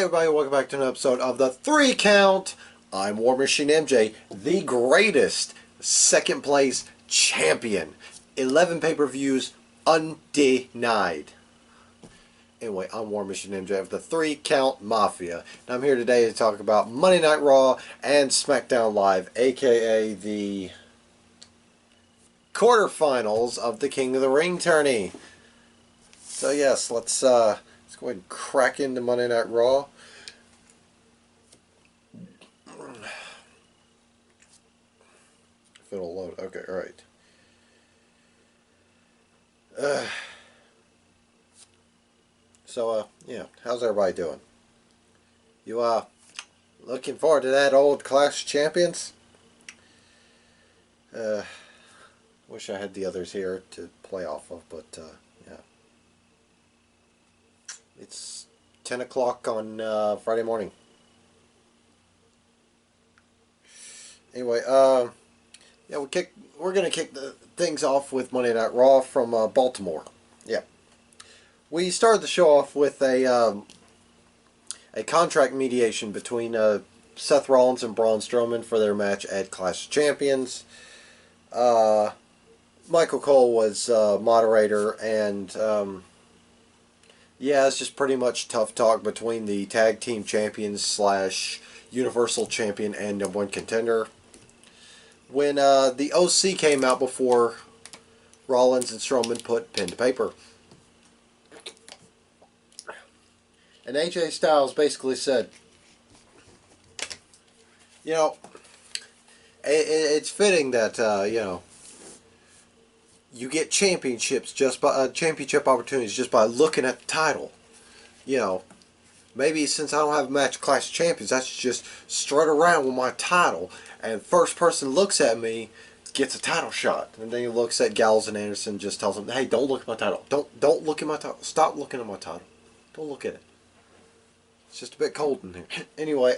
everybody, welcome back to an episode of the 3 Count. I'm War Machine MJ, the greatest second place champion. 11 pay-per-views undenied. Anyway, I'm War Machine MJ of the 3 Count Mafia. And I'm here today to talk about Monday Night Raw and Smackdown Live, aka the quarterfinals of the King of the Ring tourney. So yes, let's go ahead and crack into Monday Night Raw. If it'll load. Okay, alright. Yeah, how's everybody doing? You, looking forward to that old Clash of Champions? Wish I had the others here to play off of, but, yeah. It's 10 o'clock on Friday morning. Anyway, yeah, we're gonna kick the things off with Monday Night Raw from Baltimore. Yeah, we started the show off with a contract mediation between Seth Rollins and Braun Strowman for their match at Clash of Champions. Michael Cole was moderator, and yeah, it's just pretty much tough talk between the tag team champions / Universal Champion and #1 contender. When the OC came out before Rollins and Strowman put pen to paper. And AJ Styles basically said, you know, it's fitting that, you know, you get championships just by championship opportunities just by looking at the title. You know, maybe since I don't have a match of Clash of Champions, I should just strut around with my title, and first person looks at me gets a title shot. And then he looks at Gallows and Anderson and just tells them, "Hey, don't look at my title. Don't look at my title. Stop looking at my title. Don't look at it. It's just a bit cold in here." Anyway,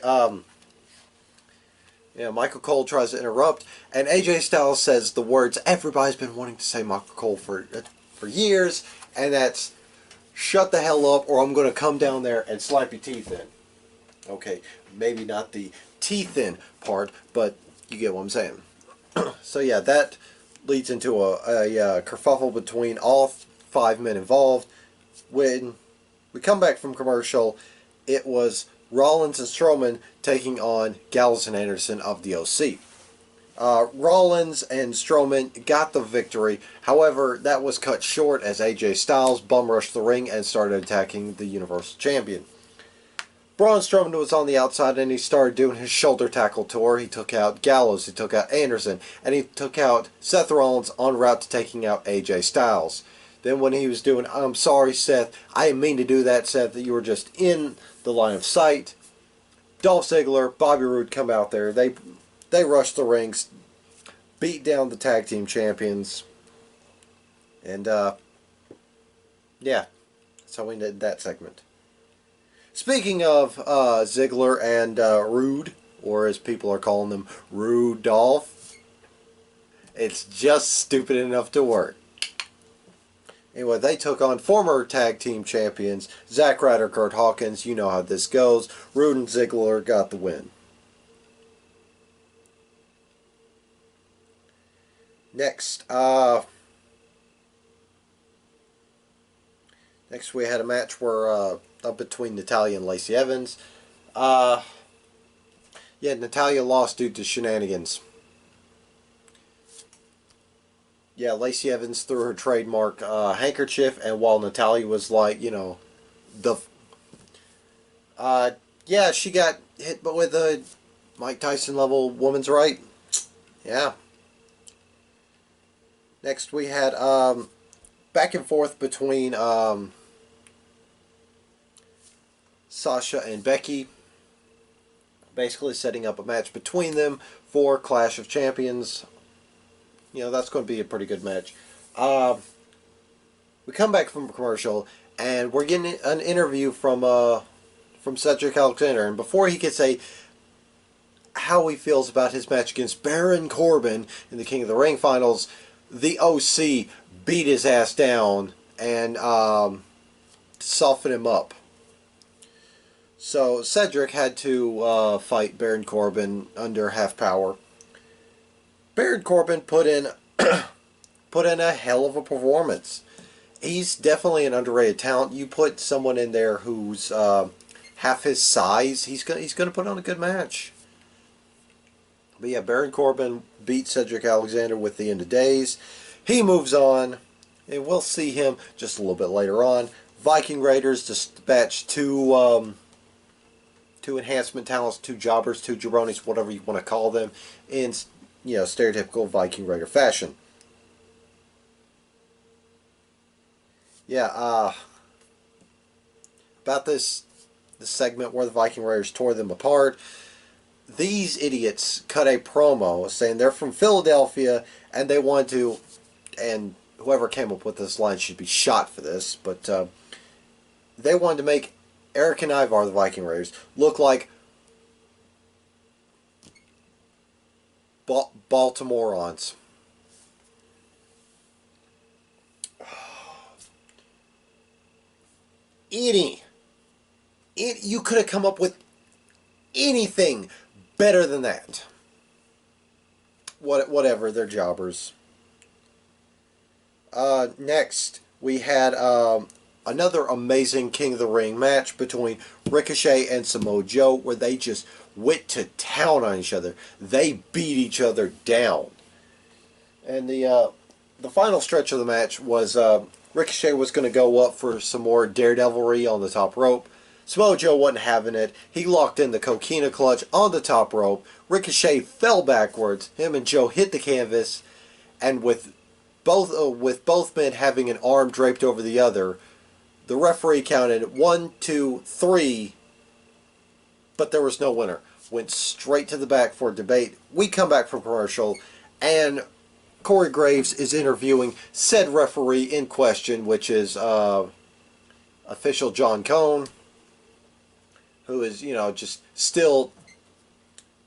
yeah, Michael Cole tries to interrupt, and AJ Styles says the words everybody's been wanting to say Michael Cole for years, and that's, "Shut the hell up, or I'm going to come down there and slap your teeth in." Okay, maybe not the teeth in part, but you get what I'm saying. So yeah, that leads into a kerfuffle between all 5 men involved. When we come back from commercial, it was Rollins and Strowman taking on Gallows and Anderson of the OC. Rollins and Strowman got the victory. However, that was cut short as AJ Styles bum rushed the ring and started attacking the Universal Champion. Braun Strowman was on the outside and he started doing his shoulder tackle tour. He took out Gallows, he took out Anderson, and he took out Seth Rollins en route to taking out AJ Styles. Then when he was doing, "I'm sorry, Seth, I didn't mean to do that, Seth, that you were just in the line of sight," Dolph Ziggler, Bobby Roode come out there. They rushed the rings, beat down the tag team champions, and yeah, that's how we did that segment. Speaking of Ziggler and Roode, or as people are calling them, Rudolph, it's just stupid enough to work. Anyway, they took on former tag team champions Zack Ryder, Kurt Hawkins. You know how this goes. Roode and Ziggler got the win. Next, next we had a match where between Natalya and Lacey Evans. Yeah, Natalya lost due to shenanigans. Yeah, Lacey Evans threw her trademark handkerchief, and while Natalya was like, you know, yeah, she got hit with a Mike Tyson level woman's right. Yeah. Next we had back and forth between Sasha and Becky, basically setting up a match between them for Clash of Champions. You know, that's going to be a pretty good match. We come back from a commercial, and we're getting an interview from Cedric Alexander. And before he can say how he feels about his match against Baron Corbin in the King of the Ring finals, the OC beat his ass down and soften him up. So Cedric had to fight Baron Corbin under half power. Baron Corbin put in a hell of a performance. He's definitely an underrated talent. You put someone in there who's half his size, he's gonna put on a good match. But yeah, Baron Corbin beat Cedric Alexander with the end of days. He moves on, and we'll see him just a little bit later on. Viking Raiders dispatch two enhancement talents, two jobbers, two jabronis, whatever you want to call them, in stereotypical Viking Raider fashion. Yeah, about this segment where the Viking Raiders tore them apart. These idiots cut a promo saying they're from Philadelphia and they want to, and whoever came up with this line should be shot for this, but they wanted to make Eric and Ivar, the Viking Raiders, look like Baltimoreans. You could have come up with anything better than that. Whatever, they're jobbers. Next, we had another amazing King of the Ring match between Ricochet and Samoa Joe, where they just went to town on each other. They beat each other down. And the final stretch of the match was Ricochet was going to go up for some more daredevilry on the top rope. Samoa Joe wasn't having it. He locked in the coquina clutch on the top rope. Ricochet fell backwards. Him and Joe hit the canvas, and with both men having an arm draped over the other, the referee counted 1, 2, 3, but there was no winner. Went straight to the back for a debate. We come back from commercial, and Corey Graves is interviewing said referee in question, which is official John Cone, who is, just still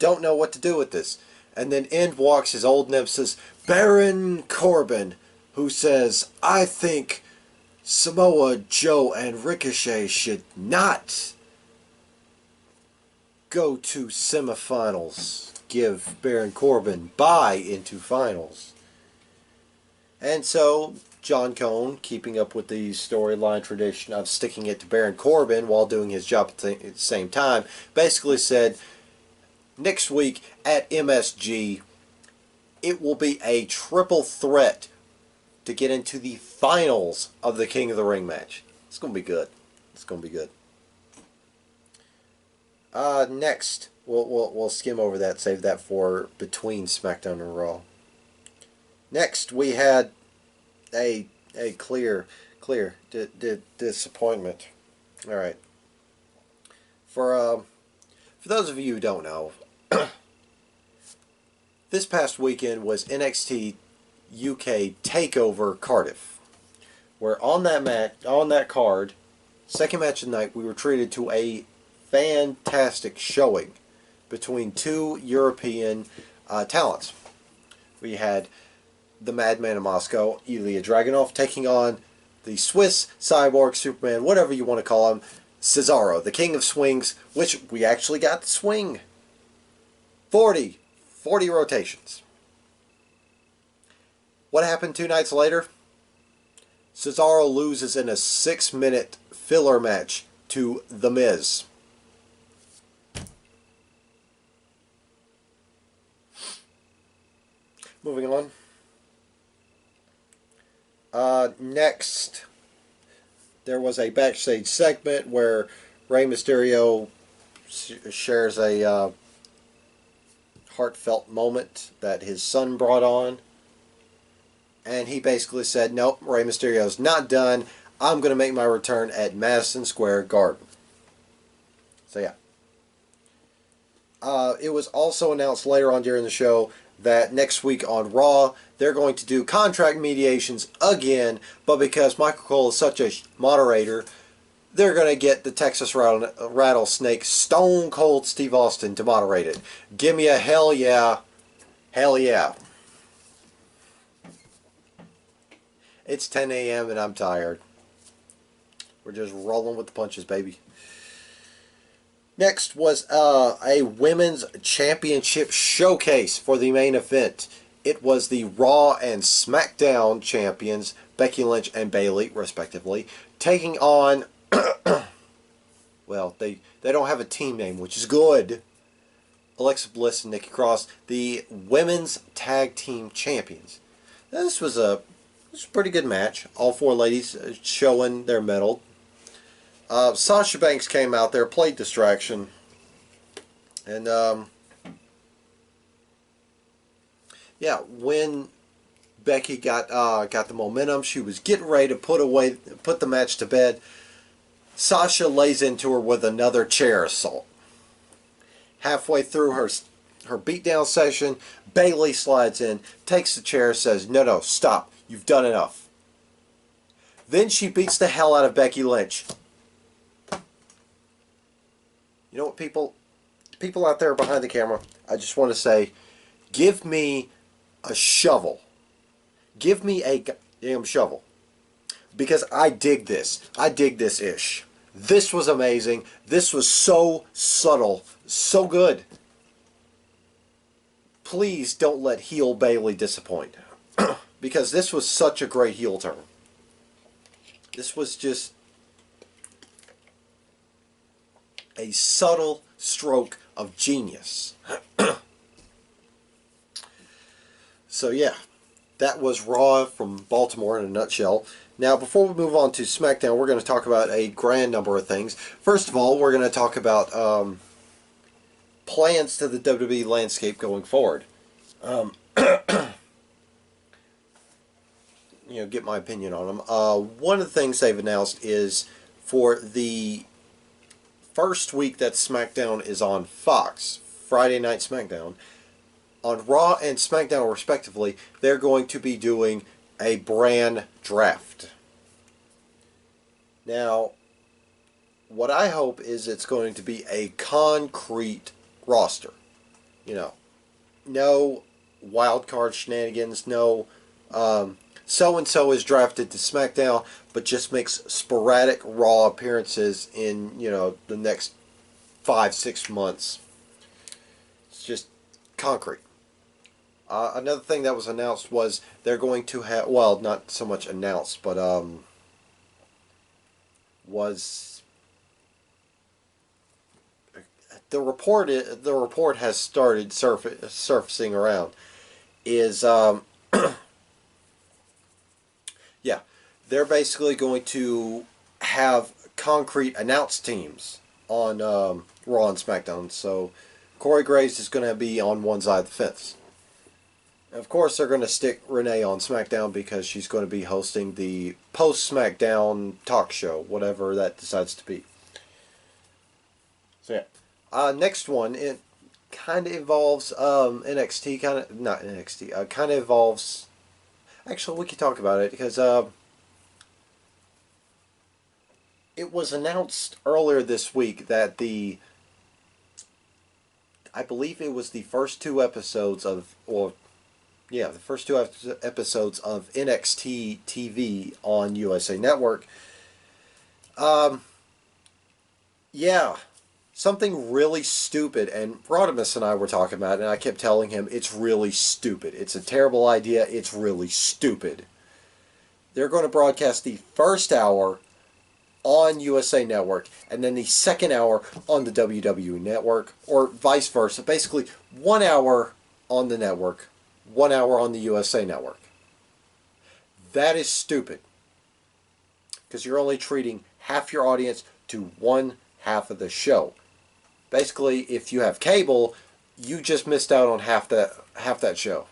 don't know what to do with this. And then in walks his old nemesis, Baron Corbin, who says, I think Samoa Joe and Ricochet should not go to semifinals. Give Baron Corbin bye into finals. And so John Cone, keeping up with the storyline tradition of sticking it to Baron Corbin while doing his job at the same time, basically said, next week at MSG, it will be a triple threat to get into the finals of the King of the Ring match. It's going to be good. It's going to be good. Next, we'll skim over that, save that for between SmackDown and Raw. Next, we had a clear disappointment. All right. For those of you who don't know, this past weekend was NXT UK Takeover Cardiff, where on that card, second match of the night, we were treated to a fantastic showing between two European talents. We had the Madman of Moscow, Ilya Dragunov, taking on the Swiss Cyborg Superman, whatever you want to call him, Cesaro, the King of Swings, which we actually got the swing. 40 rotations. What happened 2 nights later? Cesaro loses in a 6-minute filler match to The Miz. Moving on. Next, there was a backstage segment where Rey Mysterio shares a heartfelt moment that his son brought on. And he basically said, nope, Rey Mysterio's not done. I'm going to make my return at Madison Square Garden. So yeah. It was also announced later on during the show that next week on Raw, they're going to do contract mediations again, but because Michael Cole is such a moderator, they're going to get the Texas Rattlesnake Stone Cold Steve Austin to moderate it. Give me a hell yeah. Hell yeah. It's 10 a.m. and I'm tired. We're just rolling with the punches, baby. Next was a women's championship showcase for the main event. It was the Raw and Smackdown champions, Becky Lynch and Bayley, respectively, taking on, well, they don't have a team name, which is good, Alexa Bliss and Nikki Cross, the women's tag team champions. This was a pretty good match. All four ladies showing their mettle. Sasha Banks came out there, played distraction, and yeah, when Becky got the momentum, she was getting ready to put the match to bed. Sasha lays into her with another chair assault. Halfway through her beatdown session, Bayley slides in, takes the chair, says, "No, no, stop. You've done enough." Then she beats the hell out of Becky Lynch. You know what, people out there behind the camera, I just want to say, give me a shovel. Give me a damn shovel. Because I dig this. I dig this ish. This was amazing. This was so subtle. So good. Please don't let heel Bayley disappoint. Because this was such a great heel turn. This was just a subtle stroke of genius. So yeah, that was Raw from Baltimore in a nutshell. Now, before we move on to SmackDown, we're going to talk about a grand number of things. First of all, we're going to talk about plans to the WWE landscape going forward. Get my opinion on them. One of the things they've announced is for the first week that SmackDown is on Fox, Friday Night SmackDown, on Raw and SmackDown respectively, they're going to be doing a brand draft. Now, what I hope is it's going to be a concrete roster. No wild card shenanigans, no so-and-so is drafted to SmackDown, but just makes sporadic Raw appearances in, the next 5-6 months. It's just concrete. Another thing that was announced was they're going to have, well, not so much announced, but was the report has started surfacing around is yeah, they're basically going to have concrete announced teams on Raw and SmackDown. So Corey Graves is going to be on one side of the fence. Of course, they're going to stick Renee on SmackDown because she's going to be hosting the post-SmackDown talk show, whatever that decides to be. So yeah, next one, it kind of involves NXT, not NXT, kind of involves. Actually, we could talk about it because it was announced earlier this week that I believe it was the first two episodes of, the first two episodes of NXT TV on USA Network. Yeah, something really stupid, and Rodimus and I were talking about it, and I kept telling him it's really stupid. It's a terrible idea. It's really stupid. They're going to broadcast the first hour on USA Network, and then the second hour on the WWE Network, or vice versa. Basically, 1 hour on the network, 1 hour on the USA Network. That is stupid. Because you're only treating half your audience to one half of the show. Basically, if you have cable, you just missed out on half that show.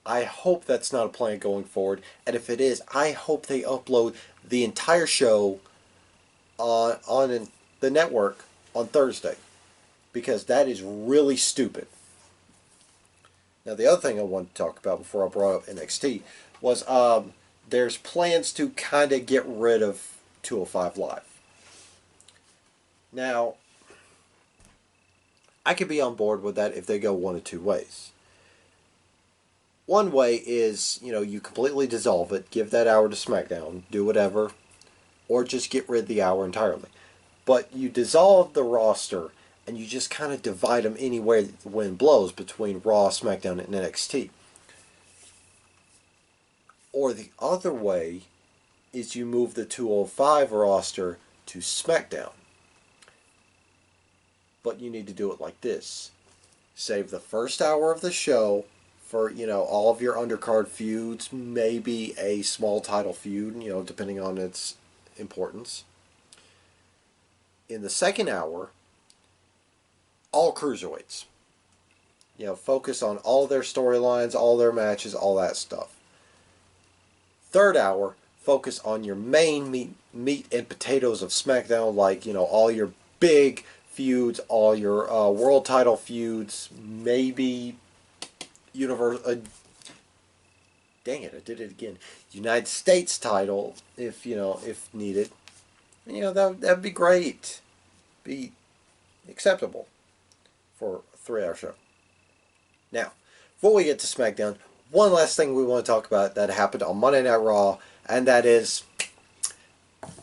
I hope that's not a plan going forward, and if it is, I hope they upload the entire show on the network on Thursday, because that is really stupid. Now, the other thing I wanted to talk about before I brought up NXT was there's plans to kind of get rid of 205 Live. Now, I could be on board with that if they go one of two ways. One way is, you completely dissolve it, give that hour to SmackDown, do whatever, or just get rid of the hour entirely. but you dissolve the roster and you just kind of divide them anywhere the wind blows between Raw, SmackDown, and NXT. Or the other way is you move the 205 roster to SmackDown. But you need to do it like this. Save the first hour of the show for, all of your undercard feuds, maybe a small title feud, depending on its importance. In the second hour, all cruiserweights. Focus on all their storylines, all their matches, all that stuff. Third hour, focus on your main meat and potatoes of SmackDown, like, all your big feuds, all your world title feuds, maybe dang it, I did it again. United States title, if needed. That'd be great. Be acceptable for a 3-hour show. Now, before we get to SmackDown, one last thing we want to talk about that happened on Monday Night Raw, and that is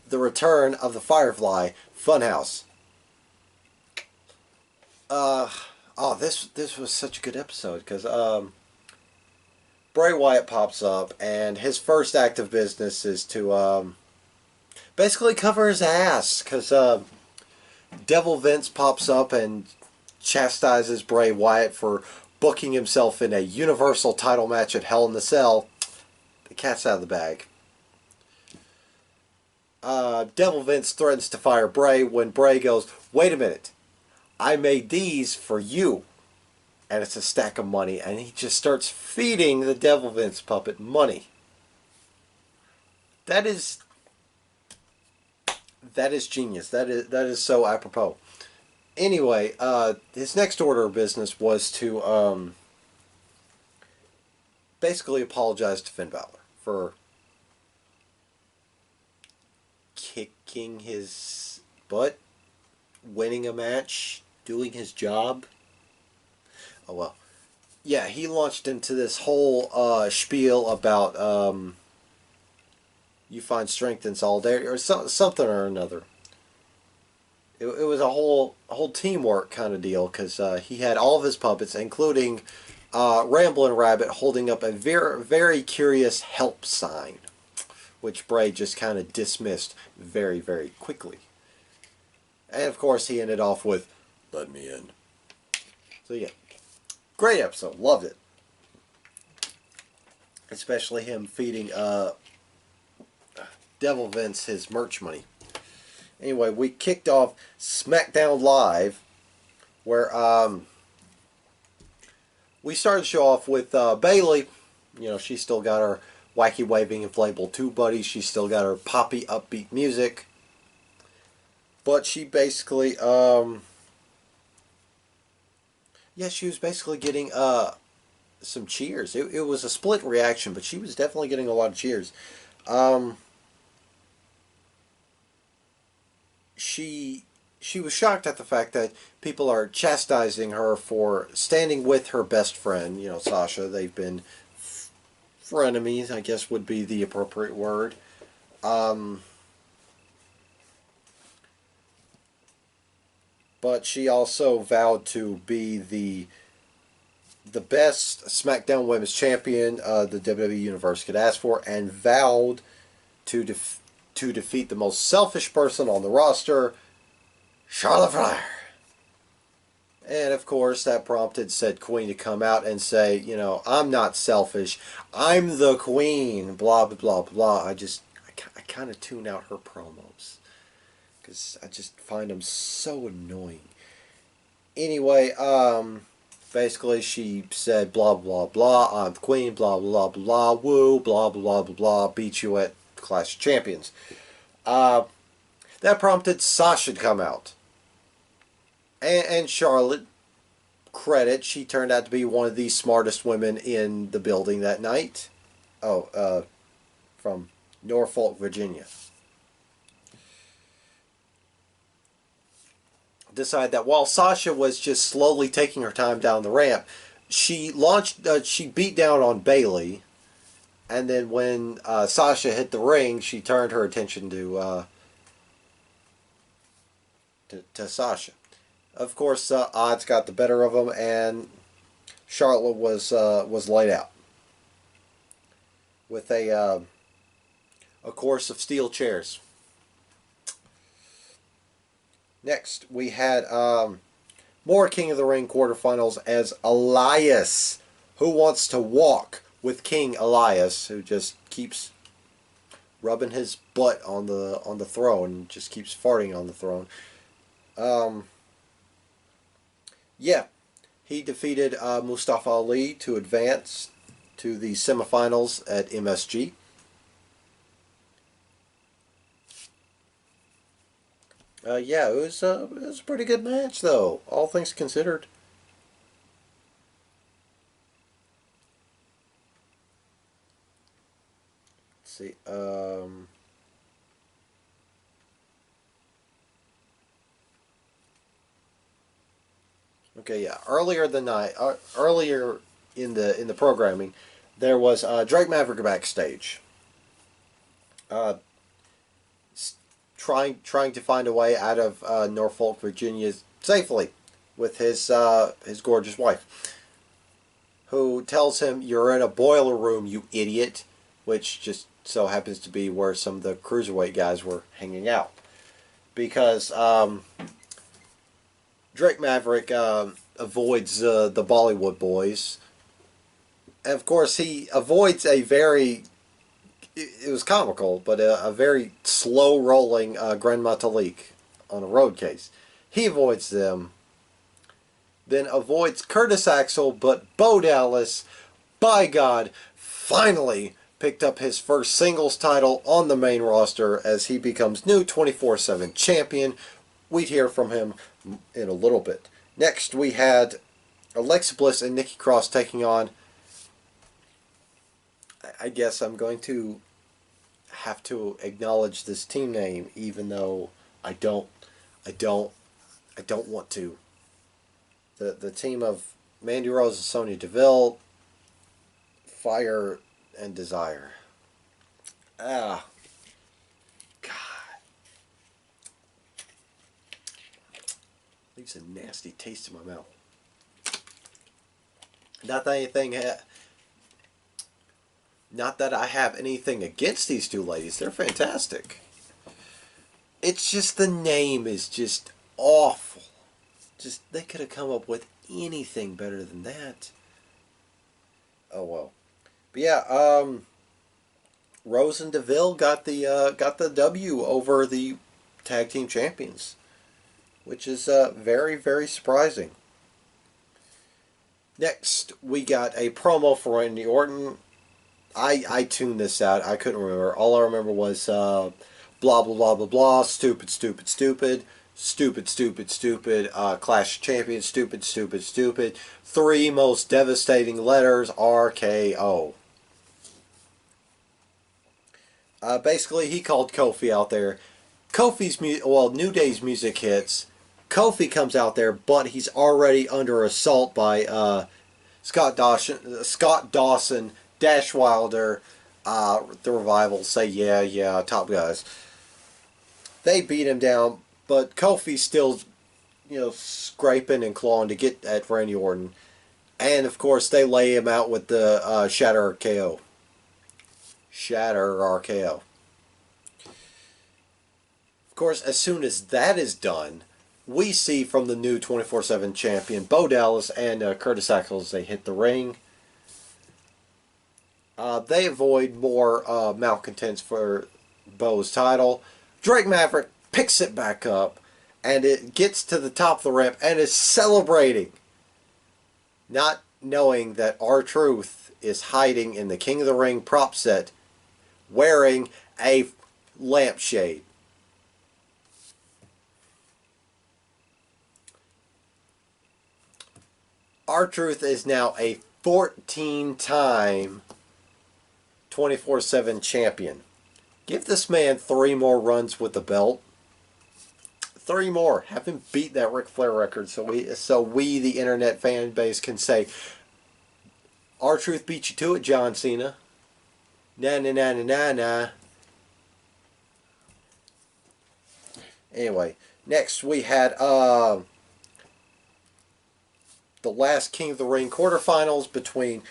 the return of the Firefly Funhouse. This was such a good episode because Bray Wyatt pops up, and his first act of business is to basically cover his ass because Devil Vince pops up and chastises Bray Wyatt for booking himself in a Universal title match at Hell in the Cell. The cat's out of the bag. Devil Vince threatens to fire Bray when Bray goes, "Wait a minute, I made these for you." And it's a stack of money, and he just starts feeding the Devil Vince puppet money. That is genius. That is so apropos. Anyway, his next order of business was to basically apologize to Finn Balor for kicking his butt, winning a match, doing his job. Oh well. Yeah, he launched into this whole spiel about you find strength in solidarity or something or another. It was a whole teamwork kind of deal because he had all of his puppets, including Ramblin' Rabbit, holding up a very, very curious help sign, which Bray just kind of dismissed very, very quickly. And of course, he ended off with, "Let me in." So yeah, great episode, loved it. Especially him feeding Devil Vince his merch money. Anyway, we kicked off SmackDown Live, where we started the show off with Bayley. She's still got her wacky waving inflatable tube buddies. She's still got her poppy upbeat music. But she basically, she was basically getting some cheers. It was a split reaction, but she was definitely getting a lot of cheers. She was shocked at the fact that people are chastising her for standing with her best friend, Sasha. They've been frenemies, I guess would be the appropriate word. But she also vowed to be the best SmackDown Women's Champion the WWE Universe could ask for, and vowed to defeat the most selfish person on the roster, Charlotte Flair. And of course, that prompted said queen to come out and say, "I'm not selfish. I'm the queen." Blah blah blah blah. I kind of tune out her promos because I just find them so annoying. Anyway, basically she said blah blah blah. "I'm the queen. Blah blah blah. Woo. Blah blah blah blah. Beat you at Clash of Champions." That prompted Sasha to come out. And Charlotte, credit, she turned out to be one of the smartest women in the building that night. From Norfolk, Virginia. Decided that while Sasha was just slowly taking her time down the ramp, she beat down on Bayley. And then when Sasha hit the ring, she turned her attention to to Sasha. Of course, odds got the better of them, and Charlotte was laid out with a course of steel chairs. Next, we had more King of the Ring quarterfinals as Elias, who wants to walk with King Elias, who just keeps rubbing his butt on the throne, just keeps farting on the throne. Yeah, he defeated Mustafa Ali to advance to the semifinals at MSG. Yeah, it was a pretty good match, though, all things considered. Let's see. Okay, yeah. Earlier in the programming, there was Drake Maverick backstage, uh, trying to find a way out of Norfolk, Virginia, safely, with his gorgeous wife, who tells him, "You're in a boiler room, you idiot," which just so happens to be where some of the cruiserweight guys were hanging out, because Drake Maverick avoids the Bollywood boys. And of course, he avoids a very, it was comical, but a very slow rolling Grand Metalik on a road case. He avoids them, then avoids Curtis Axel, but Bo Dallas, by God, finally picked up his first singles title on the main roster as he becomes new 24/7 champion. We'd hear from him in a little bit. Next, we had Alexa Bliss and Nikki Cross taking on, I guess I'm going to have to acknowledge this team name, even though I don't want to. The team of Mandy Rose and Sonya Deville, Fire and Desire. Ah, God, leaves a nasty taste in my mouth. Not that anything. Not that I have anything against these two ladies. They're fantastic. It's just the name is just awful. Just they could have come up with anything better than that. Oh well. But yeah, Rose and Deville got the W over the tag team champions, which is very, very surprising. Next, we got a promo for Randy Orton. I tuned this out. I couldn't remember. All I remember was blah, blah, blah, blah, blah, stupid, stupid, stupid, stupid, stupid, stupid, Clash of Champions, stupid, stupid, stupid. Three most devastating letters, RKO. Basically, he called Kofi out there. New Day's music hits. Kofi comes out there, but he's already under assault by Scott Dawson, Dash Wilder, the Revival, say yeah, top guys. They beat him down, but Kofi's still, scraping and clawing to get at Randy Orton. And, of course, they lay him out with the Shatter RKO. Shatter RKO. Of course, as soon as that is done, we see from the new 24/7 champion, Bo Dallas and Curtis Axel, as they hit the ring. They avoid more malcontents for Bo's title. Drake Maverick picks it back up, and it gets to the top of the ramp and is celebrating, not knowing that R-Truth is hiding in the King of the Ring prop set, wearing a lampshade. R-Truth is now a 14-time 24/7 champion. Give this man 3 more runs with the belt. 3 more. Have him beat that Ric Flair record so we the internet fan base can say, R-Truth beat you to it, John Cena. Na na na na na na. Anyway, Next, we had the last King of the Ring quarterfinals between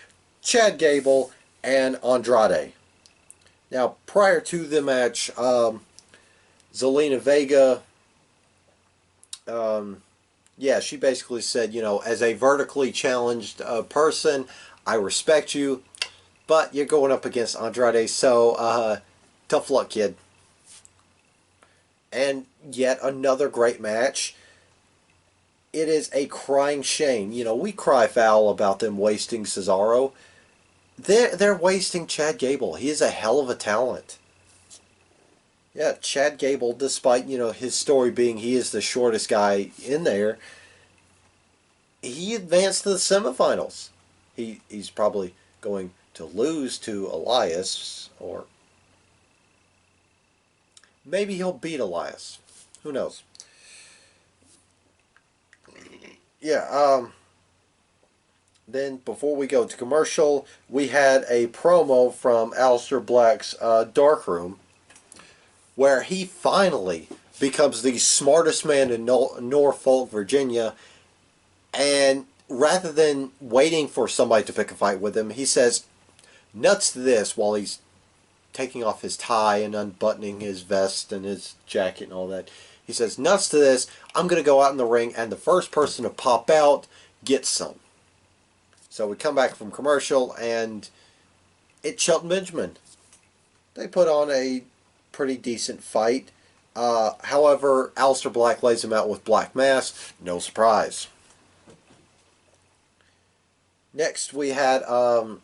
Chad Gable and Andrade. Now, prior to the match, Zelina Vega, yeah, she basically said, as a vertically challenged person, I respect you, but you're going up against Andrade, so tough luck, kid. And yet another great match. It is a crying shame. We cry foul about them wasting Cesaro. They're wasting Chad Gable. He is a hell of a talent. Yeah, Chad Gable, despite his story being he is the shortest guy in there, he advanced to the semifinals. He's probably going to lose to Elias, or maybe he'll beat Elias. Who knows? Yeah. Then before we go to commercial, we had a promo from Aleister Black's Darkroom, where he finally becomes the smartest man in Norfolk, Virginia, and rather than waiting for somebody to pick a fight with him, he says, nuts to this, while he's taking off his tie and unbuttoning his vest and his jacket and all that. He says, nuts to this, I'm going to go out in the ring, and the first person to pop out gets some. So we come back from commercial, and it's Shelton Benjamin. They put on a pretty decent fight. However, Aleister Black lays him out with Black Mass. No surprise. Next, we had Shinsuke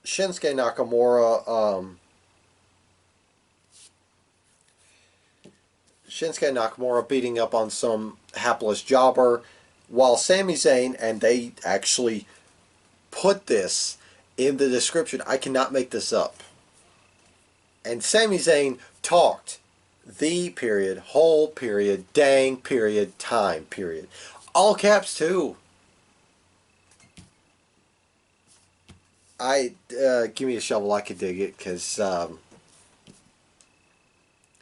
Nakamura. Shinsuke Nakamura beating up on some hapless jobber, while Sami Zayn, and they actually put this in the description. I cannot make this up. And Sami Zayn talked the period, whole period, dang period, time period. All caps too. Give me a shovel, I could dig it, because Sami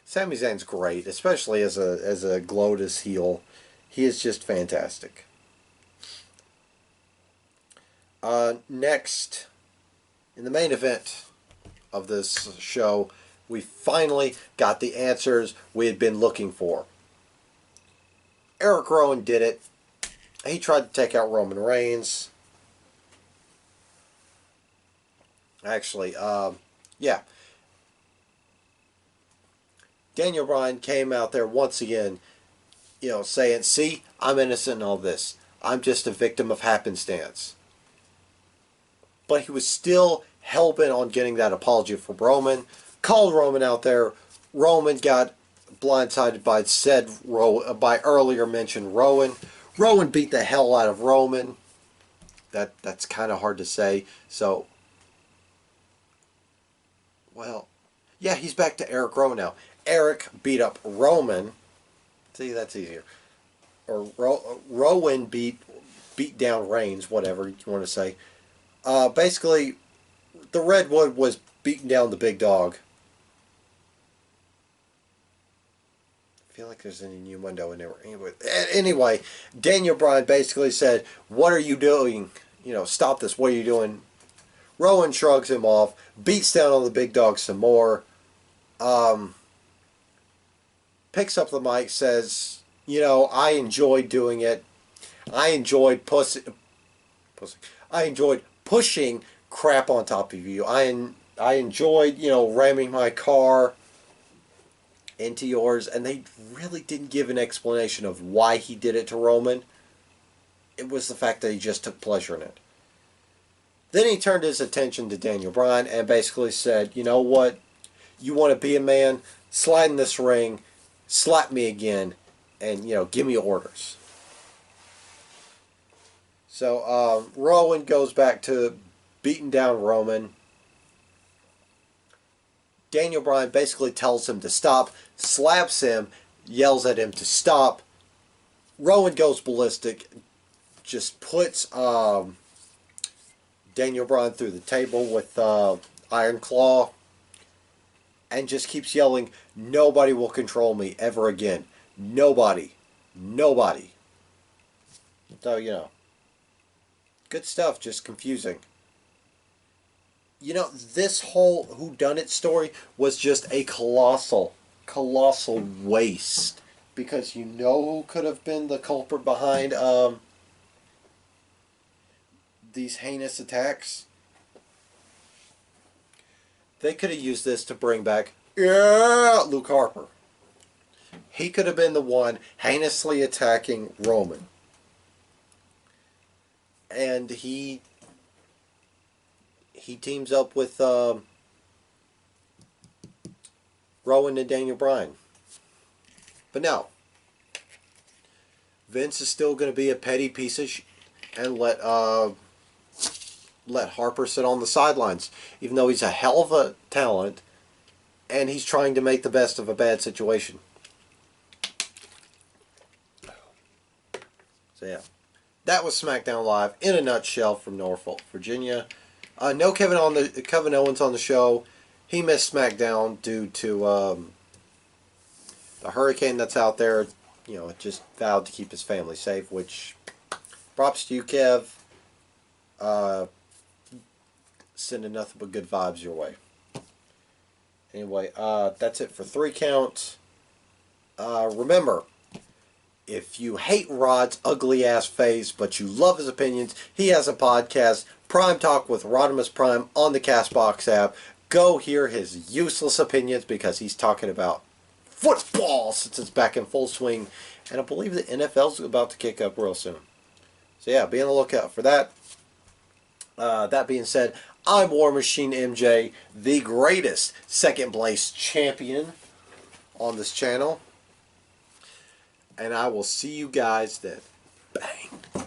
Zayn's great, especially as a Glodus heel. He is just fantastic. Next, in the main event of this show, we finally got the answers we had been looking for. Eric Rowan did it. He tried to take out Roman Reigns. Actually, yeah. Daniel Bryan came out there once again, saying, see, I'm innocent in all this. I'm just a victim of happenstance. But he was still hell-bent on getting that apology from Roman. Called Roman out there. Roman got blindsided by earlier mentioned Rowan. Rowan beat the hell out of Roman. That's kind of hard to say. So, well, yeah, he's back to Eric Rowan now. Eric beat up Roman. See, that's easier. Or Rowan beat down Reigns, whatever you want to say. Basically, the Redwood was beating down the big dog. I feel like there's an innuendo in there. Anyway, Daniel Bryan basically said, what are you doing? Stop this. What are you doing? Rowan shrugs him off, beats down on the big dog some more, picks up the mic, says, I enjoyed doing it. I enjoyed I enjoyed pushing crap on top of you. I enjoyed, ramming my car into yours, and they really didn't give an explanation of why he did it to Roman. It was the fact that he just took pleasure in it. Then he turned his attention to Daniel Bryan and basically said, you know what? You want to be a man? Slide in this ring, slap me again, and, give me orders. So Rowan goes back to beating down Roman. Daniel Bryan basically tells him to stop, slaps him, yells at him to stop. Rowan goes ballistic, just puts Daniel Bryan through the table with Iron Claw, and just keeps yelling, nobody will control me ever again. Nobody. Nobody. So, you know. Good stuff, just confusing. You know, this whole whodunit story was just a colossal, colossal waste. Because you know who could have been the culprit behind these heinous attacks? They could have used this to bring back, yeah, Luke Harper. He could have been the one heinously attacking Roman. And he teams up with Rowan and Daniel Bryan. But no. Vince is still going to be a petty piece of and let Harper sit on the sidelines. Even though he's a hell of a talent and he's trying to make the best of a bad situation. So yeah. That was Smackdown Live in a nutshell from Norfolk, Virginia. No Kevin Owens on the show. He missed Smackdown due to the hurricane that's out there. You know, just vowed to keep his family safe, which props to you, Kev. Sending nothing but good vibes your way. Anyway, that's it for 3 counts. Remember, if you hate Rod's ugly ass face, but you love his opinions, he has a podcast, Prime Talk with Rodimus Prime, on the Castbox app. Go hear his useless opinions because he's talking about football since it's back in full swing. And I believe the NFL's about to kick up real soon. So yeah, be on the lookout for that. That being said, I'm War Machine MJ, the greatest second place champion on this channel. And I will see you guys then. Bang.